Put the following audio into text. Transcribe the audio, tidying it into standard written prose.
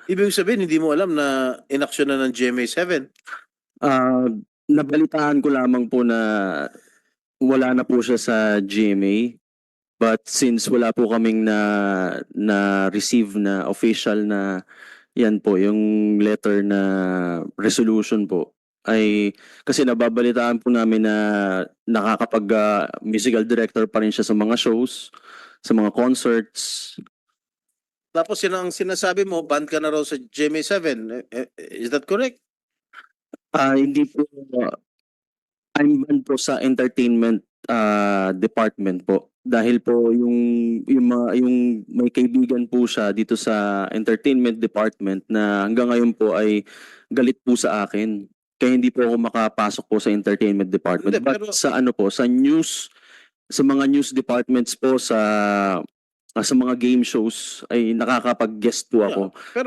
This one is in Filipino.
Ibig sabihin, hindi mo alam na inaksyon na ng GMA7. Ah, nabalitaan ko lamang po na wala na po siya sa GMA. But since wala po kaming na receive na official na yan po, yung letter na resolution po, ay kasi nababalitaan po namin na nakakapag musical director pa rin siya sa mga shows, sa mga concerts. Tapos yun ang sinasabi mo, banned ka na raw sa GMA7. Is that correct? Hindi po, I'm banned po sa entertainment department po. Dahil po yung may kaibigan po siya dito sa entertainment department na hanggang ngayon po ay galit po sa akin. Kaya hindi po ako makapasok po sa entertainment department. Hindi, But pero- sa ano po, sa news, sa mga news departments po, sa mga game shows ay nakakapag-guest po ako. Pero